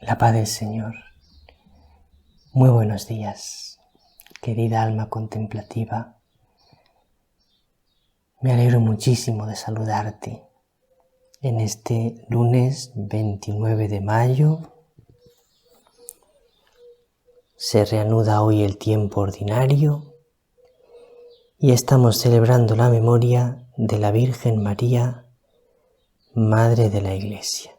La paz del Señor. Muy buenos días, querida alma contemplativa. Me alegro muchísimo de saludarte en este lunes 29 de mayo. Se reanuda hoy el tiempo ordinario y estamos celebrando la memoria de la Virgen María, Madre de la Iglesia.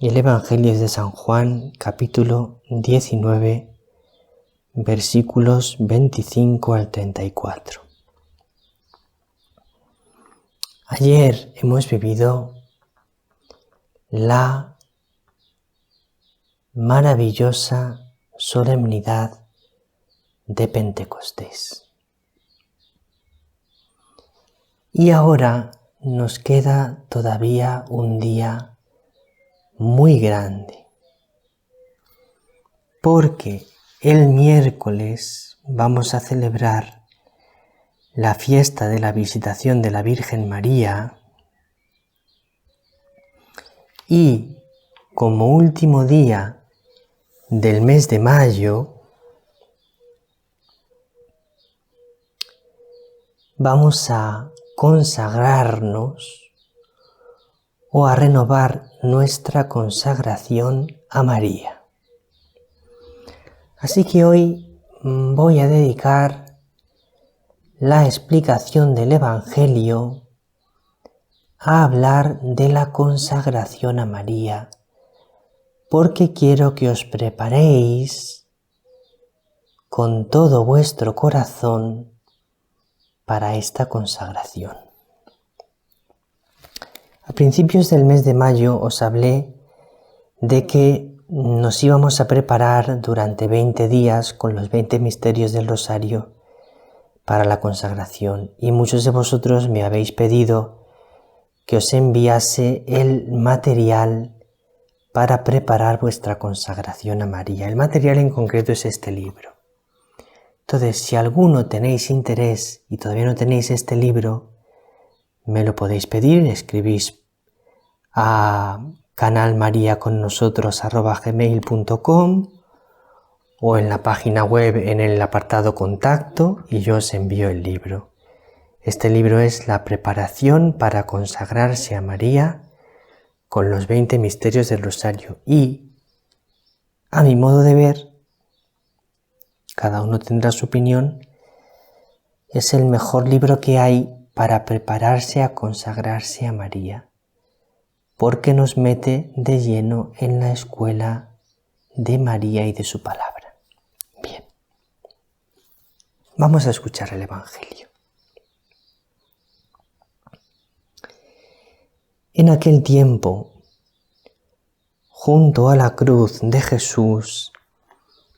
Y el Evangelio es de San Juan, capítulo 19, versículos 25 al 34. Ayer hemos vivido la maravillosa solemnidad de Pentecostés. Y ahora nos queda todavía un día muy grande, porque el miércoles vamos a celebrar la fiesta de la visitación de la Virgen María y como último día del mes de mayo vamos a consagrarnos o a renovar nuestra consagración a María. Así que hoy voy a dedicar la explicación del Evangelio a hablar de la consagración a María, porque quiero que os preparéis con todo vuestro corazón para esta consagración. A principios del mes de mayo os hablé de que nos íbamos a preparar durante 20 días con los 20 misterios del Rosario para la consagración, y muchos de vosotros me habéis pedido que os enviase el material para preparar vuestra consagración a María. El material en concreto es este libro. Entonces, si alguno tenéis interés y todavía no tenéis este libro, me lo podéis pedir, escribís a canalmariaconnosotros@gmail.com o en la página web en el apartado contacto y yo os envío el libro. Este libro es la preparación para consagrarse a María con los 20 misterios del Rosario y, a mi modo de ver, cada uno tendrá su opinión, es el mejor libro que hay para prepararse a consagrarse a María, porque nos mete de lleno en la escuela de María y de su palabra. Bien, vamos a escuchar el Evangelio. En aquel tiempo, junto a la cruz de Jesús,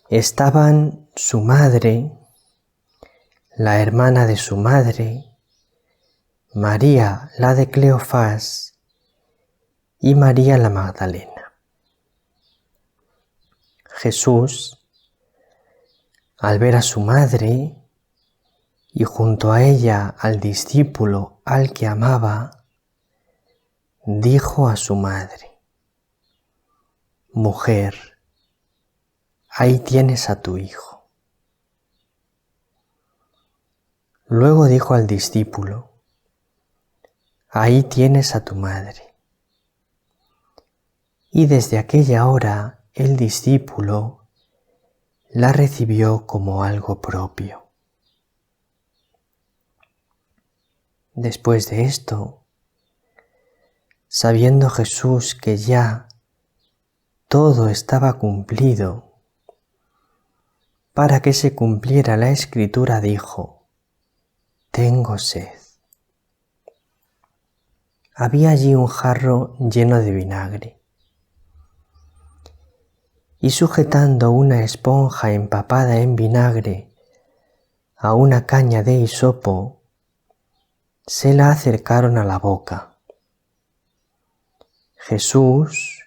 estaban su madre, la hermana de su madre, María la de Cleofás y María la Magdalena. Jesús, al ver a su madre y junto a ella al discípulo al que amaba, dijo a su madre: «Mujer, ahí tienes a tu hijo». Luego dijo al discípulo: «Ahí tienes a tu madre». Y desde aquella hora el discípulo la recibió como algo propio. Después de esto, sabiendo Jesús que ya todo estaba cumplido, para que se cumpliera la Escritura, dijo: «Tengo sed». Había allí un jarro lleno de vinagre, y sujetando una esponja empapada en vinagre a una caña de hisopo, se la acercaron a la boca. Jesús,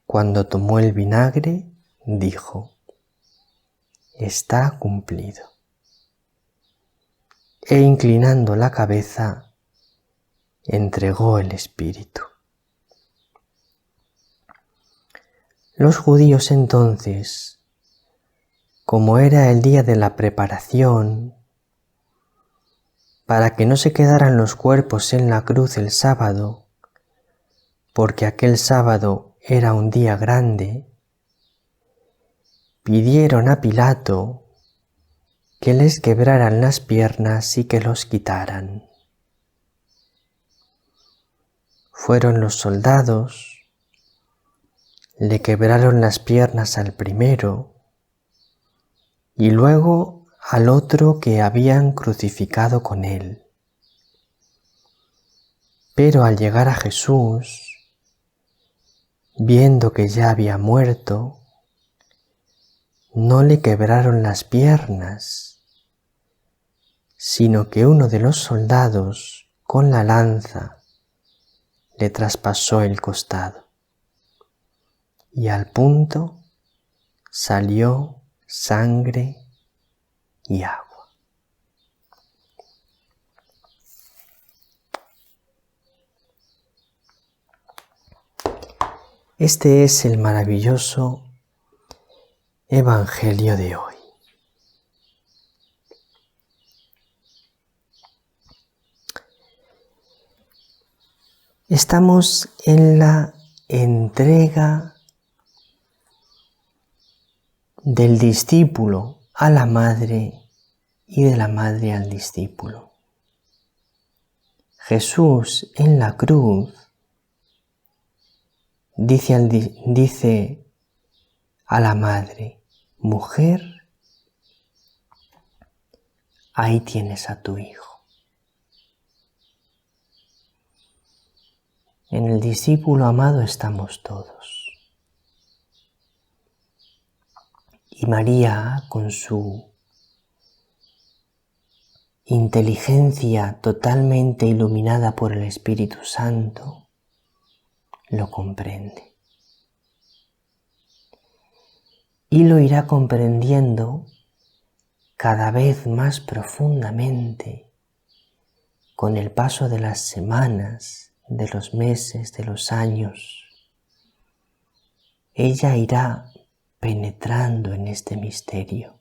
cuando tomó el vinagre, dijo: «Está cumplido». E inclinando la cabeza, entregó el espíritu. Los judíos entonces, como era el día de la preparación, para que no se quedaran los cuerpos en la cruz el sábado, porque aquel sábado era un día grande, pidieron a Pilato que les quebraran las piernas y que los quitaran. Fueron los soldados, le quebraron las piernas al primero y luego al otro que habían crucificado con él. Pero al llegar a Jesús, viendo que ya había muerto, no le quebraron las piernas, sino que uno de los soldados con la lanza le traspasó el costado y al punto salió sangre y agua. Este es el maravilloso Evangelio de hoy. Estamos en la entrega del discípulo a la madre y de la madre al discípulo. Jesús en la cruz dice a la madre: mujer, ahí tienes a tu hijo. En el discípulo amado estamos todos. Y María, con su inteligencia totalmente iluminada por el Espíritu Santo, lo comprende. Y lo irá comprendiendo cada vez más profundamente con el paso de las semanas, de los meses, de los años. Ella irá penetrando en este misterio.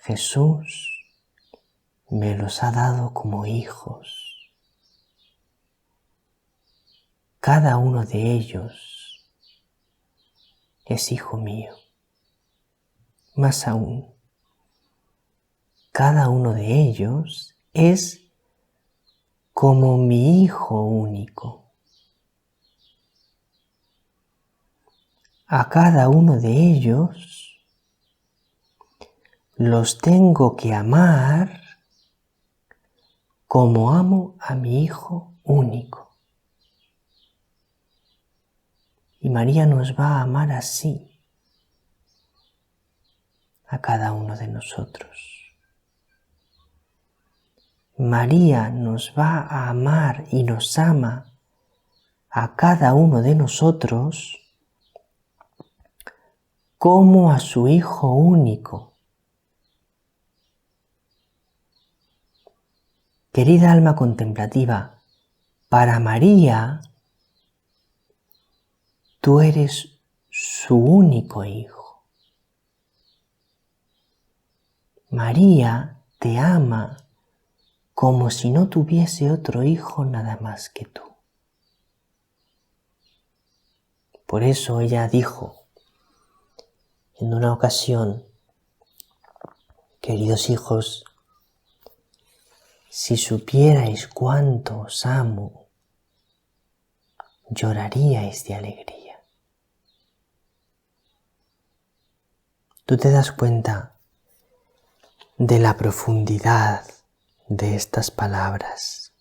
Jesús me los ha dado como hijos. Cada uno de ellos es hijo mío. Más aún, cada uno de ellos es como mi hijo único. A cada uno de ellos los tengo que amar como amo a mi hijo único. Y María nos va a amar así a cada uno de nosotros. María nos va a amar y nos ama a cada uno de nosotros como a su hijo único. Querida alma contemplativa, para María tú eres su único hijo. María te ama como si no tuviese otro hijo nada más que tú. Por eso ella dijo en una ocasión: queridos hijos, si supierais cuánto os amo, lloraríais de alegría. ¿Tú te das cuenta de la profundidad de estas palabras?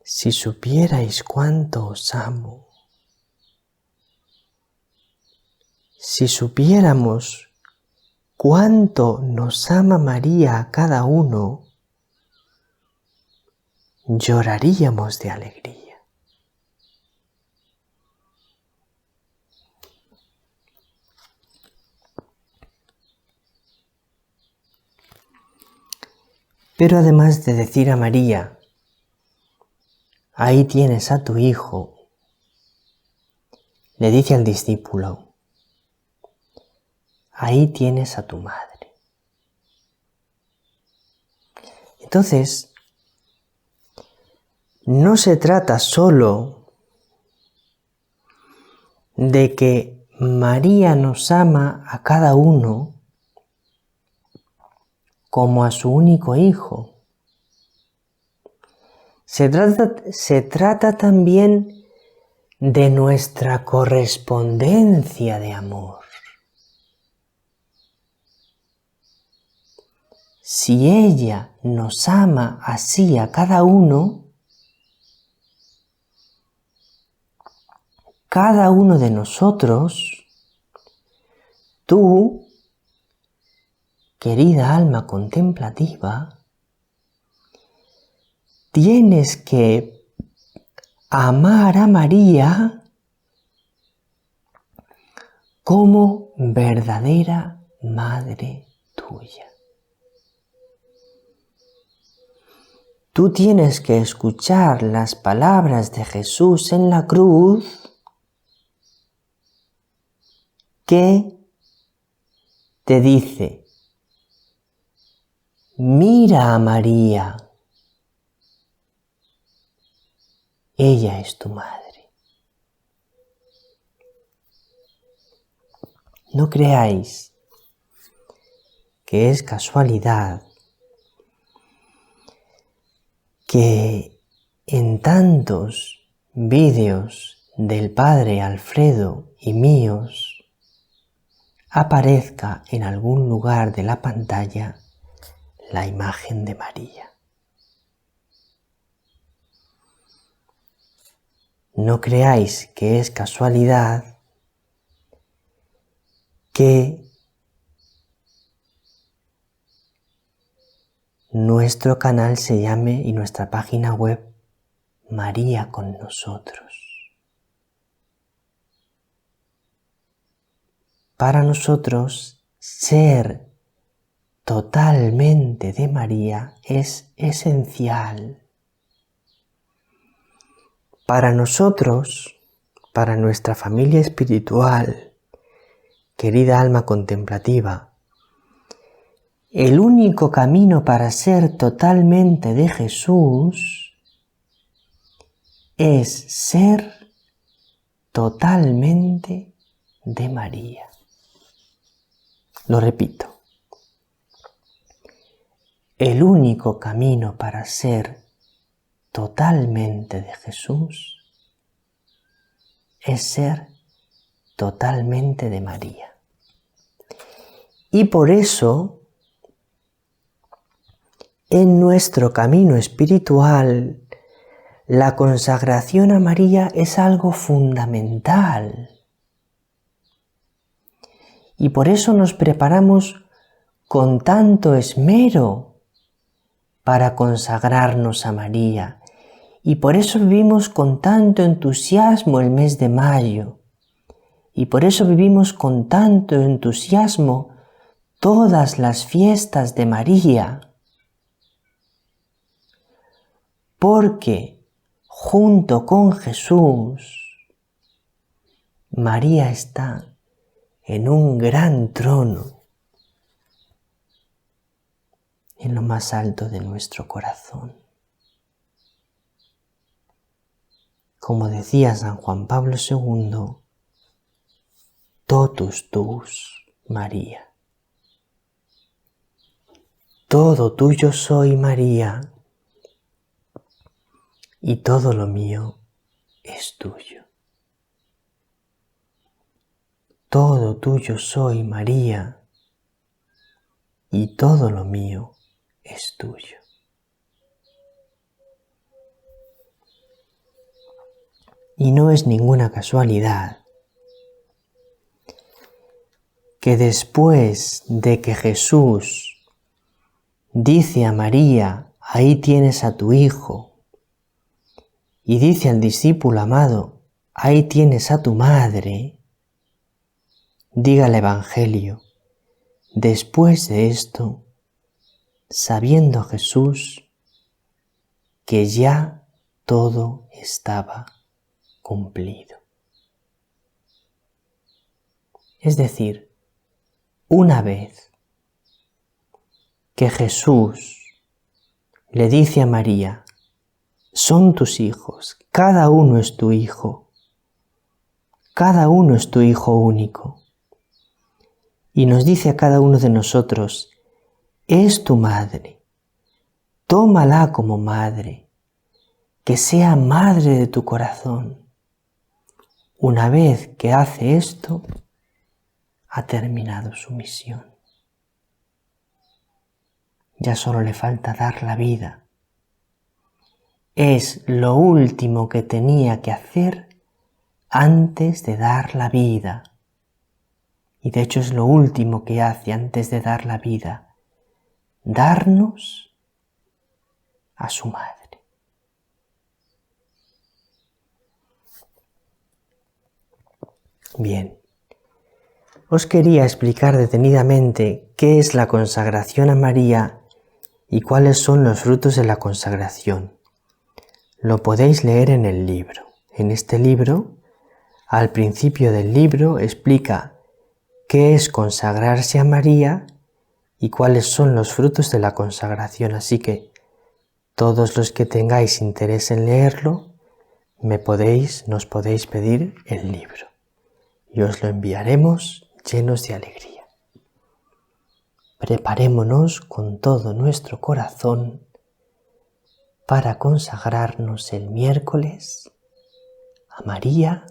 Si supierais cuánto os amo, si supiéramos cuánto nos ama María a cada uno, lloraríamos de alegría. Pero además de decir a María: ahí tienes a tu hijo, le dice al discípulo: ahí tienes a tu madre. Entonces, no se trata solo de que María nos ama a cada uno como a su único hijo. Se trata también de nuestra correspondencia de amor. Si ella nos ama así a cada uno de nosotros, tú, querida alma contemplativa, tienes que amar a María como verdadera madre tuya. Tú tienes que escuchar las palabras de Jesús en la cruz que te dice: mira a María, ella es tu madre. No creáis que es casualidad que en tantos vídeos del padre Alfredo y míos aparezca en algún lugar de la pantalla la imagen de María. No creáis que es casualidad que nuestro canal se llame y nuestra página web María con nosotros. Para nosotros, ser totalmente de María es esencial. Para nosotros, para nuestra familia espiritual, querida alma contemplativa, el único camino para ser totalmente de Jesús es ser totalmente de María. Lo repito. El único camino para ser totalmente de Jesús es ser totalmente de María. Y por eso, en nuestro camino espiritual, la consagración a María es algo fundamental. Y por eso nos preparamos con tanto esmero para consagrarnos a María. Y por eso vivimos con tanto entusiasmo el mes de mayo. Y por eso vivimos con tanto entusiasmo todas las fiestas de María. Porque junto con Jesús, María está en un gran trono, en lo más alto de nuestro corazón. Como decía San Juan Pablo II, totus tuus, María. Todo tuyo soy, María, y todo lo mío es tuyo. Todo tuyo soy, María, y todo lo mío es tuyo. Y no es ninguna casualidad que después de que Jesús dice a María: ahí tienes a tu hijo, y dice al discípulo amado: ahí tienes a tu madre, diga el Evangelio: después de esto, sabiendo Jesús que ya todo estaba cumplido. Es decir, una vez que Jesús le dice a María, son tus hijos, cada uno es tu hijo, cada uno es tu hijo único. Y nos dice a cada uno de nosotros, es tu madre, tómala como madre, que sea madre de tu corazón. Una vez que hace esto, ha terminado su misión. Ya solo le falta dar la vida. Es lo último que tenía que hacer antes de dar la vida. Y de hecho es lo último que hace antes de dar la vida, darnos a su madre. Bien, os quería explicar detenidamente qué es la consagración a María y cuáles son los frutos de la consagración. Lo podéis leer en el libro. En este libro, al principio del libro, explica qué es consagrarse a María y cuáles son los frutos de la consagración. Así que todos los que tengáis interés en leerlo, nos podéis pedir el libro y os lo enviaremos llenos de alegría. Preparémonos con todo nuestro corazón para consagrarnos el miércoles a María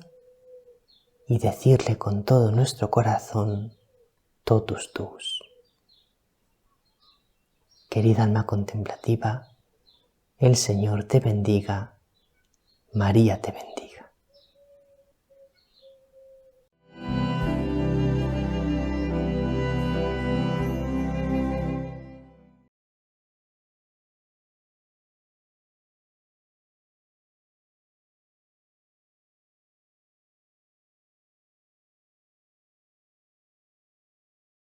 y decirle con todo nuestro corazón totus tus. Querida alma contemplativa, el Señor te bendiga, María te bendiga.